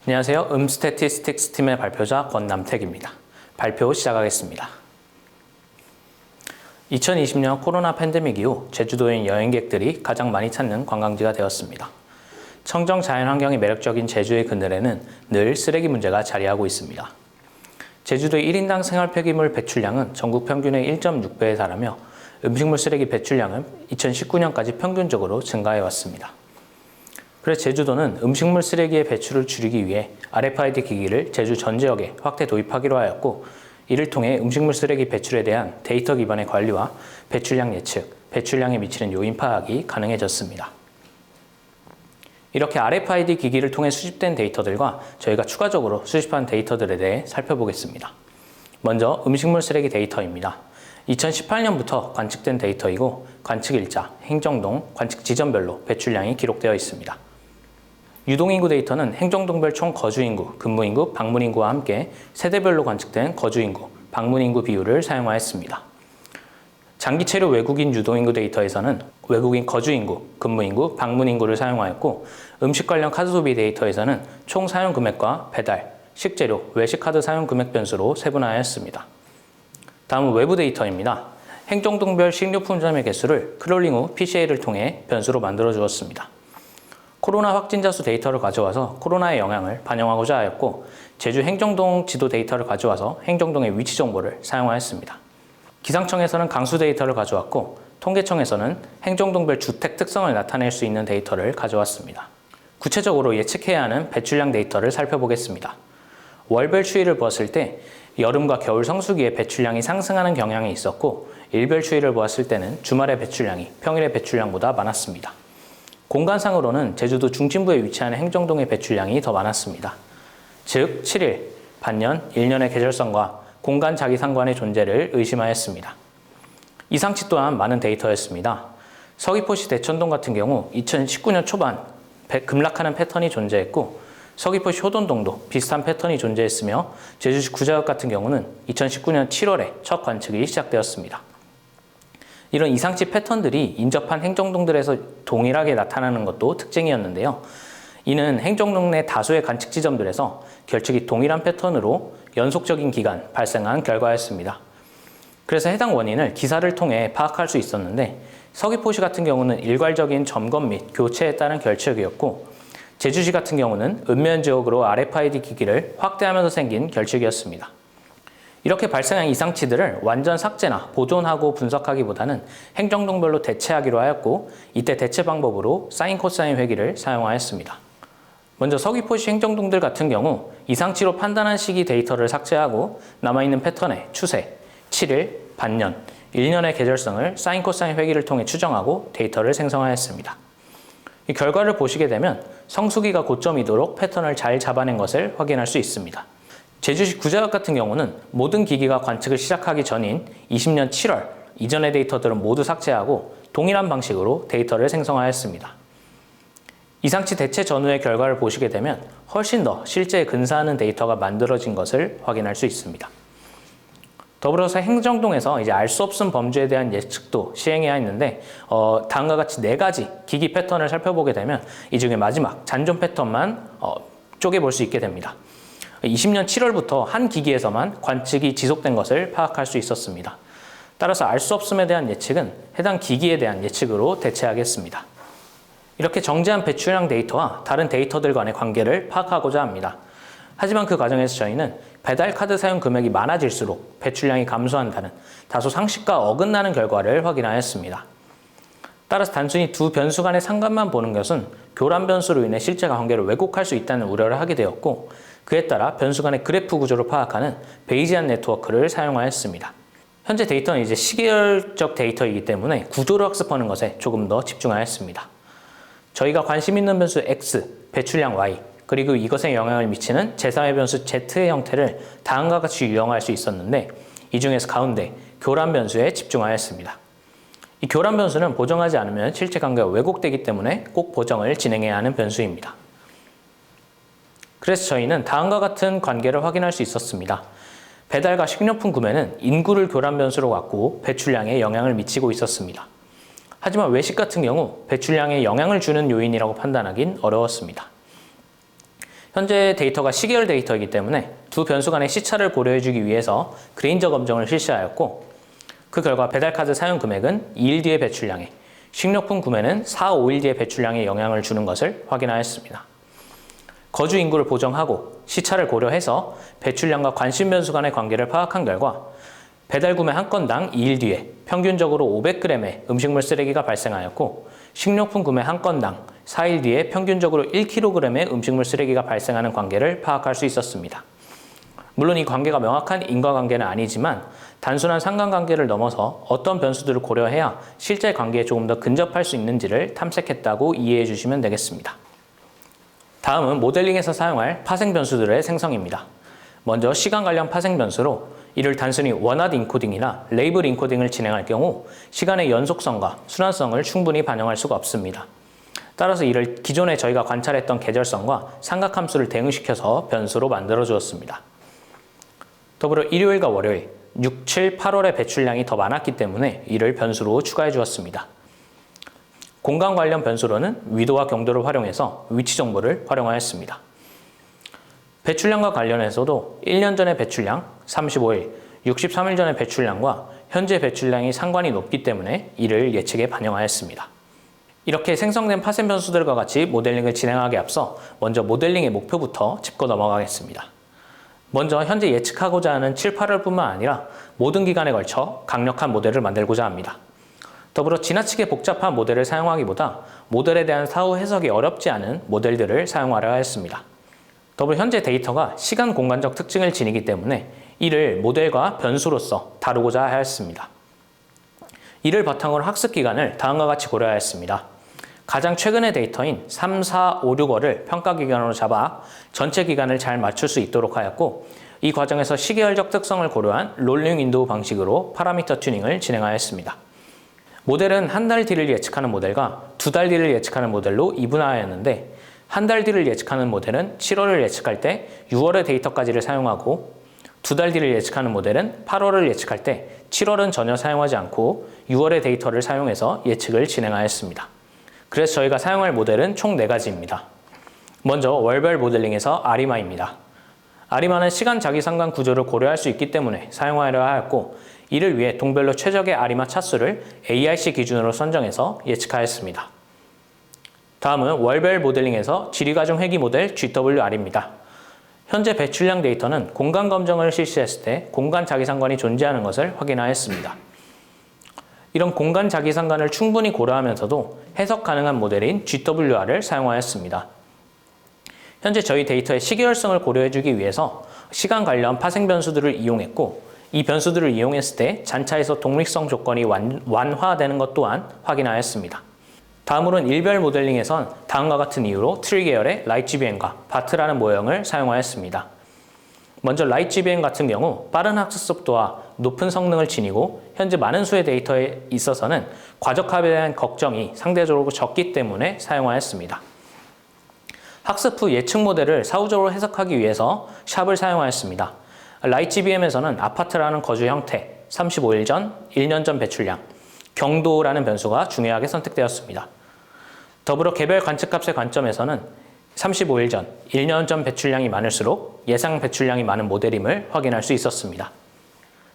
안녕하세요. 스태티스틱스 팀의 발표자 권남택입니다. 발표 시작하겠습니다. 2020년 코로나 팬데믹 이후 제주도인 여행객들이 가장 많이 찾는 관광지가 되었습니다. 청정 자연환경이 매력적인 제주의 그늘에는 늘 쓰레기 문제가 자리하고 있습니다. 제주도의 1인당 생활 폐기물 배출량은 전국 평균의 1.6배에 달하며 음식물 쓰레기 배출량은 2019년까지 평균적으로 증가해왔습니다. 그래서 제주도는 음식물 쓰레기의 배출을 줄이기 위해 RFID 기기를 제주 전 지역에 확대 도입하기로 하였고, 이를 통해 음식물 쓰레기 배출에 대한 데이터 기반의 관리와 배출량 예측, 배출량에 미치는 요인 파악이 가능해졌습니다. 이렇게 RFID 기기를 통해 수집된 데이터들과 저희가 추가적으로 수집한 데이터들에 대해 살펴보겠습니다. 먼저 음식물 쓰레기 데이터입니다. 2018년부터 관측된 데이터이고, 관측일자, 행정동, 관측 지점별로 배출량이 기록되어 있습니다. 유동인구 데이터는 행정동별 총 거주인구, 근무인구, 방문인구와 함께 세대별로 관측된 거주인구, 방문인구 비율을 사용하였습니다. 장기체류 외국인 유동인구 데이터에서는 외국인 거주인구, 근무인구, 방문인구를 사용하였고, 음식 관련 카드 소비 데이터에서는 총 사용 금액과 배달, 식재료, 외식 카드 사용 금액 변수로 세분화하였습니다. 다음은 외부 데이터입니다. 행정동별 식료품점의 개수를 크롤링 후 PCA를 통해 변수로 만들어 주었습니다. 코로나 확진자 수 데이터를 가져와서 코로나의 영향을 반영하고자 하였고, 제주 행정동 지도 데이터를 가져와서 행정동의 위치 정보를 사용하였습니다. 기상청에서는 강수 데이터를 가져왔고, 통계청에서는 행정동별 주택 특성을 나타낼 수 있는 데이터를 가져왔습니다. 구체적으로 예측해야 하는 배출량 데이터를 살펴보겠습니다. 월별 추이를 보았을 때 여름과 겨울 성수기에 배출량이 상승하는 경향이 있었고, 일별 추이를 보았을 때는 주말의 배출량이 평일의 배출량보다 많았습니다. 공간상으로는 제주도 중심부에 위치하는 행정동의 배출량이 더 많았습니다. 즉 7일, 반년, 1년의 계절성과 공간 자기상관의 존재를 의심하였습니다. 이 상치 또한 많은 데이터였습니다. 서귀포시 대천동 같은 경우 2019년 초반 급락하는 패턴이 존재했고, 서귀포시 효돈동도 비슷한 패턴이 존재했으며, 제주시 구자역 같은 경우는 2019년 7월에 첫 관측이 시작되었습니다. 이런 이상치 패턴들이 인접한 행정동들에서 동일하게 나타나는 것도 특징이었는데요. 이는 행정동 내 다수의 관측 지점들에서 결측이 동일한 패턴으로 연속적인 기간 발생한 결과였습니다. 그래서 해당 원인을 기사를 통해 파악할 수 있었는데, 서귀포시 같은 경우는 일괄적인 점검 및 교체에 따른 결측이었고, 제주시 같은 경우는 읍면 지역으로 RFID 기기를 확대하면서 생긴 결측이었습니다. 이렇게 발생한 이상치들을 완전 삭제나 보존하고 분석하기보다는 행정동별로 대체하기로 하였고, 이때 대체 방법으로 사인 코사인 회귀를 사용하였습니다. 먼저 서귀포시 행정동들 같은 경우 이상치로 판단한 시기 데이터를 삭제하고 남아있는 패턴의 추세, 7일, 반년, 1년의 계절성을 사인 코사인 회귀를 통해 추정하고 데이터를 생성하였습니다. 이 결과를 보시게 되면 성수기가 고점이도록 패턴을 잘 잡아낸 것을 확인할 수 있습니다. 제주시 구자역 같은 경우는 모든 기기가 관측을 시작하기 전인 20년 7월 이전의 데이터들은 모두 삭제하고 동일한 방식으로 데이터를 생성하였습니다. 이상치 대체 전후의 결과를 보시게 되면 훨씬 더 실제에 근사하는 데이터가 만들어진 것을 확인할 수 있습니다. 더불어서 행정동에서 이제 알 수 없은 범죄에 대한 예측도 시행해야 했는데, 다음과 같이 4가지 기기 패턴을 살펴보게 되면 이 중에 마지막 잔존 패턴만 쪼개볼 수 있게 됩니다. 20년 7월부터 한 기기에서만 관측이 지속된 것을 파악할 수 있었습니다. 따라서 알 수 없음에 대한 예측은 해당 기기에 대한 예측으로 대체하겠습니다. 이렇게 정제한 배출량 데이터와 다른 데이터들 간의 관계를 파악하고자 합니다. 하지만 그 과정에서 저희는 배달카드 사용 금액이 많아질수록 배출량이 감소한다는 다소 상식과 어긋나는 결과를 확인하였습니다. 따라서 단순히 두 변수 간의 상관만 보는 것은 교란 변수로 인해 실제 관계를 왜곡할 수 있다는 우려를 하게 되었고, 그에 따라 변수 간의 그래프 구조를 파악하는 베이지안 네트워크를 사용하였습니다. 현재 데이터는 이제 시계열적 데이터이기 때문에 구조를 학습하는 것에 조금 더 집중하였습니다. 저희가 관심 있는 변수 X, 배출량 Y, 그리고 이것에 영향을 미치는 제3의 변수 Z의 형태를 다음과 같이 유형할 수 있었는데, 이 중에서 가운데 교란 변수에 집중하였습니다. 이 교란 변수는 보정하지 않으면 실제 관계가 왜곡되기 때문에 꼭 보정을 진행해야 하는 변수입니다. 그래서 저희는 다음과 같은 관계를 확인할 수 있었습니다. 배달과 식료품 구매는 인구를 교란 변수로 갖고 배출량에 영향을 미치고 있었습니다. 하지만 외식 같은 경우 배출량에 영향을 주는 요인이라고 판단하긴 어려웠습니다. 현재 데이터가 시계열 데이터이기 때문에 두 변수 간의 시차를 고려해주기 위해서 그레인저 검정을 실시하였고, 그 결과 배달카드 사용 금액은 2일 뒤의 배출량에, 식료품 구매는 4, 5일 뒤의 배출량에 영향을 주는 것을 확인하였습니다. 거주 인구를 보정하고 시차를 고려해서 배출량과 관심 변수 간의 관계를 파악한 결과 배달 구매 한 건당 2일 뒤에 평균적으로 500g의 음식물 쓰레기가 발생하였고, 식료품 구매 한 건당 4일 뒤에 평균적으로 1kg의 음식물 쓰레기가 발생하는 관계를 파악할 수 있었습니다. 물론 이 관계가 명확한 인과관계는 아니지만 단순한 상관관계를 넘어서 어떤 변수들을 고려해야 실제 관계에 조금 더 근접할 수 있는지를 탐색했다고 이해해 주시면 되겠습니다. 다음은 모델링에서 사용할 파생 변수들의 생성입니다. 먼저 시간 관련 파생 변수로 이를 단순히 원핫 인코딩이나 레이블 인코딩을 진행할 경우 시간의 연속성과 순환성을 충분히 반영할 수가 없습니다. 따라서 이를 기존에 저희가 관찰했던 계절성과 삼각함수를 대응시켜서 변수로 만들어 주었습니다. 더불어 일요일과 월요일, 6, 7, 8월의 배출량이 더 많았기 때문에 이를 변수로 추가해 주었습니다. 공간 관련 변수로는 위도와 경도를 활용해서 위치 정보를 활용하였습니다. 배출량과 관련해서도 1년 전의 배출량, 35일, 63일 전의 배출량과 현재 배출량이 상관이 높기 때문에 이를 예측에 반영하였습니다. 이렇게 생성된 파생 변수들과 같이 모델링을 진행하기에 앞서 먼저 모델링의 목표부터 짚고 넘어가겠습니다. 먼저 현재 예측하고자 하는 7, 8월뿐만 아니라 모든 기간에 걸쳐 강력한 모델을 만들고자 합니다. 더불어 지나치게 복잡한 모델을 사용하기보다 모델에 대한 사후 해석이 어렵지 않은 모델들을 사용하려 하였습니다. 더불어 현재 데이터가 시간 공간적 특징을 지니기 때문에 이를 모델과 변수로서 다루고자 하였습니다. 이를 바탕으로 학습 기간을 다음과 같이 고려하였습니다. 가장 최근의 데이터인 3, 4, 5, 6월을 평가 기간으로 잡아 전체 기간을 잘 맞출 수 있도록 하였고, 이 과정에서 시계열적 특성을 고려한 롤링 윈도우 방식으로 파라미터 튜닝을 진행하였습니다. 모델은 한 달 뒤를 예측하는 모델과 두 달 뒤를 예측하는 모델로 이분화하였는데, 한 달 뒤를 예측하는 모델은 7월을 예측할 때 6월의 데이터까지를 사용하고, 두 달 뒤를 예측하는 모델은 8월을 예측할 때 7월은 전혀 사용하지 않고 6월의 데이터를 사용해서 예측을 진행하였습니다. 그래서 저희가 사용할 모델은 총 4가지입니다. 먼저 월별 모델링에서 아리마입니다. 아리마는 시간 자기상관 구조를 고려할 수 있기 때문에 사용하려 하였고, 이를 위해 동별로 최적의 아리마 차수를 ARC 기준으로 선정해서 예측하였습니다. 다음은 월별 모델링에서 지리과정 회귀 모델 GWR입니다. 현재 배출량 데이터는 공간 검정을 실시했을 때 공간 자기상관이 존재하는 것을 확인하였습니다. 이런 공간 자기상관을 충분히 고려하면서도 해석 가능한 모델인 GWR을 사용하였습니다. 현재 저희 데이터의 시계열성을 고려해주기 위해서 시간 관련 파생 변수들을 이용했고, 이 변수들을 이용했을 때 잔차에서 독립성 조건이 완화되는 것 또한 확인하였습니다. 다음으로는 일별 모델링에선 다음과 같은 이유로 트리 계열의 라이트GBM과 바트라는 모형을 사용하였습니다. 먼저 라이트GBM 같은 경우 빠른 학습 속도와 높은 성능을 지니고 현재 많은 수의 데이터에 있어서는 과적합에 대한 걱정이 상대적으로 적기 때문에 사용하였습니다. 학습 후 예측 모델을 사후적으로 해석하기 위해서 샵을 사용하였습니다. 라이트GBM에서는 아파트라는 거주 형태, 35일 전, 1년 전 배출량, 경도라는 변수가 중요하게 선택되었습니다. 더불어 개별 관측값의 관점에서는 35일 전, 1년 전 배출량이 많을수록 예상 배출량이 많은 모델임을 확인할 수 있었습니다.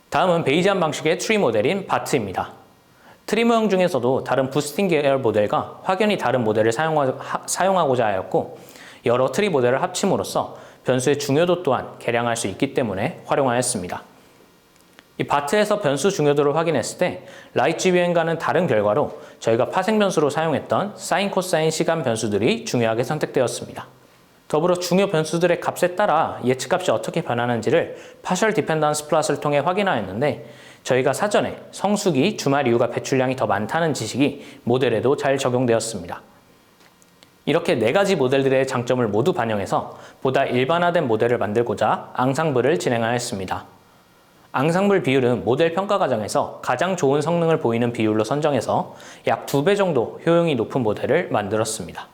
다음은 베이지안 방식의 트리 모델인 바트입니다. 트리 모형 중에서도 다른 부스팅 계열 모델과 확연히 다른 모델을 사용하고자 하였고, 여러 트리 모델을 합침으로써 변수의 중요도 또한 계량할 수 있기 때문에 활용하였습니다. 이 바트에서 변수 중요도를 확인했을 때 라이트GBM과는 다른 결과로 저희가 파생 변수로 사용했던 사인, 코사인, 시간 변수들이 중요하게 선택되었습니다. 더불어 중요 변수들의 값에 따라 예측값이 어떻게 변하는지를 파셜 디펜던스 플롯을 통해 확인하였는데, 저희가 사전에 성수기, 주말 이후가 배출량이 더 많다는 지식이 모델에도 잘 적용되었습니다. 이렇게 4가지 모델들의 장점을 모두 반영해서 보다 일반화된 모델을 만들고자 앙상블을 진행하였습니다. 앙상블 비율은 모델 평가 과정에서 가장 좋은 성능을 보이는 비율로 선정해서 약 2배 정도 효용이 높은 모델을 만들었습니다.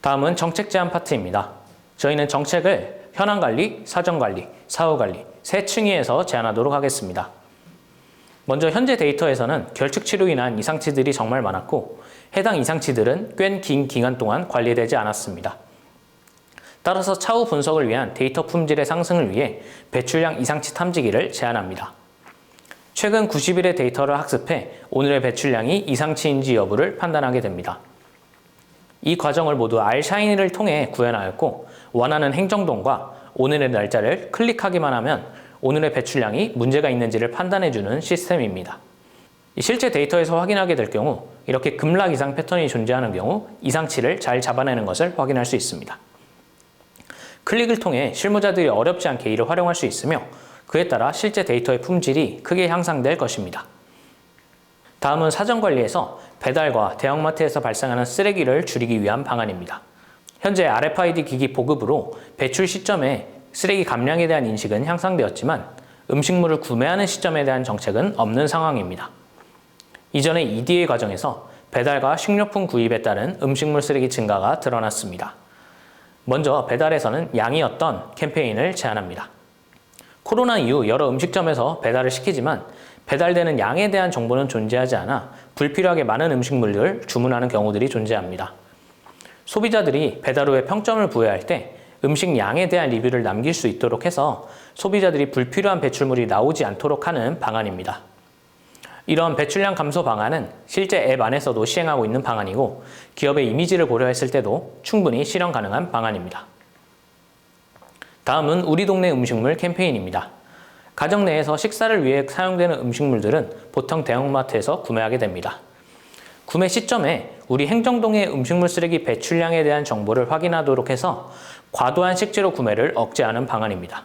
다음은 정책 제한 파트입니다. 저희는 정책을 현황관리, 사전관리, 사후관리, 3층위에서 제한하도록 하겠습니다. 먼저 현재 데이터에서는 결측치로 인한 이상치들이 정말 많았고, 해당 이상치들은 꽤 긴 기간 동안 관리되지 않았습니다. 따라서 차후 분석을 위한 데이터 품질의 상승을 위해 배출량 이상치 탐지기를 제안합니다. 최근 90일의 데이터를 학습해 오늘의 배출량이 이상치인지 여부를 판단하게 됩니다. 이 과정을 모두 R샤이니를 통해 구현하였고, 원하는 행정동과 오늘의 날짜를 클릭하기만 하면 오늘의 배출량이 문제가 있는지를 판단해주는 시스템입니다. 실제 데이터에서 확인하게 될 경우 이렇게 급락 이상 패턴이 존재하는 경우 이상치를 잘 잡아내는 것을 확인할 수 있습니다. 클릭을 통해 실무자들이 어렵지 않게 이를 활용할 수 있으며 그에 따라 실제 데이터의 품질이 크게 향상될 것입니다. 다음은 사전관리에서 배달과 대형마트에서 발생하는 쓰레기를 줄이기 위한 방안입니다. 현재 RFID 기기 보급으로 배출 시점에 쓰레기 감량에 대한 인식은 향상되었지만 음식물을 구매하는 시점에 대한 정책은 없는 상황입니다. 이전에 EDA 과정에서 배달과 식료품 구입에 따른 음식물 쓰레기 증가가 드러났습니다. 먼저 배달에서는 양이었던 캠페인을 제안합니다. 코로나 이후 여러 음식점에서 배달을 시키지만 배달되는 양에 대한 정보는 존재하지 않아 불필요하게 많은 음식물을 주문하는 경우들이 존재합니다. 소비자들이 배달 후에 평점을 부여할 때 음식 양에 대한 리뷰를 남길 수 있도록 해서 소비자들이 불필요한 배출물이 나오지 않도록 하는 방안입니다. 이런 배출량 감소 방안은 실제 앱 안에서도 시행하고 있는 방안이고 기업의 이미지를 고려했을 때도 충분히 실현 가능한 방안입니다. 다음은 우리 동네 음식물 캠페인입니다. 가정 내에서 식사를 위해 사용되는 음식물들은 보통 대형마트에서 구매하게 됩니다. 구매 시점에 우리 행정동의 음식물 쓰레기 배출량에 대한 정보를 확인하도록 해서 과도한 식재료 구매를 억제하는 방안입니다.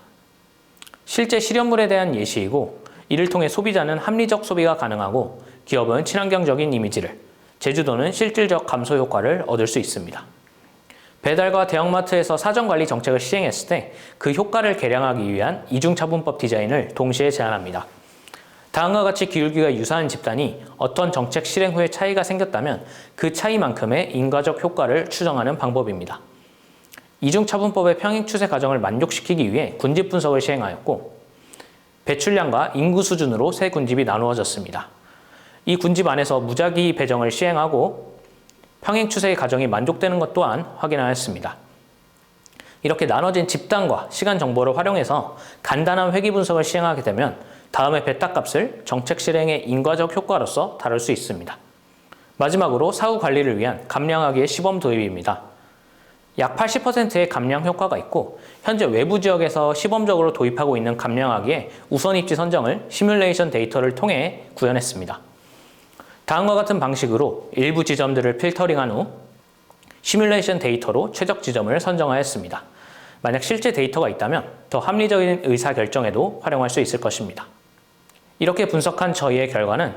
실제 실현물에 대한 예시이고 이를 통해 소비자는 합리적 소비가 가능하고 기업은 친환경적인 이미지를, 제주도는 실질적 감소 효과를 얻을 수 있습니다. 배달과 대형마트에서 사전관리 정책을 시행했을 때 그 효과를 개량하기 위한 이중차분법 디자인을 동시에 제안합니다. 다음과 같이 기울기가 유사한 집단이 어떤 정책 실행 후에 차이가 생겼다면 그 차이만큼의 인과적 효과를 추정하는 방법입니다. 이중차분법의 평행 추세 과정을 만족시키기 위해 군집 분석을 시행하였고 배출량과 인구 수준으로 세 군집이 나누어졌습니다. 이 군집 안에서 무작위 배정을 시행하고 평행 추세의 과정이 만족되는 것 또한 확인하였습니다. 이렇게 나눠진 집단과 시간 정보를 활용해서 간단한 회귀 분석을 시행하게 되면 다음의 베타값을 정책 실행의 인과적 효과로서 다룰 수 있습니다. 마지막으로 사후 관리를 위한 감량하기의 시범 도입입니다. 약 80%의 감량 효과가 있고 현재 외부 지역에서 시범적으로 도입하고 있는 감량하기의 우선 입지 선정을 시뮬레이션 데이터를 통해 구현했습니다. 다음과 같은 방식으로 일부 지점들을 필터링한 후 시뮬레이션 데이터로 최적 지점을 선정하였습니다. 만약 실제 데이터가 있다면 더 합리적인 의사결정에도 활용할 수 있을 것입니다. 이렇게 분석한 저희의 결과는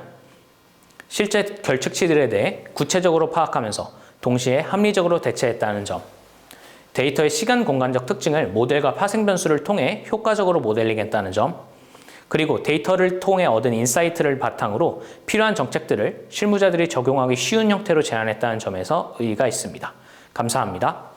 실제 결측치들에 대해 구체적으로 파악하면서 동시에 합리적으로 대처했다는 점, 데이터의 시간 공간적 특징을 모델과 파생 변수를 통해 효과적으로 모델링했다는 점, 그리고 데이터를 통해 얻은 인사이트를 바탕으로 필요한 정책들을 실무자들이 적용하기 쉬운 형태로 제안했다는 점에서 의의가 있습니다. 감사합니다.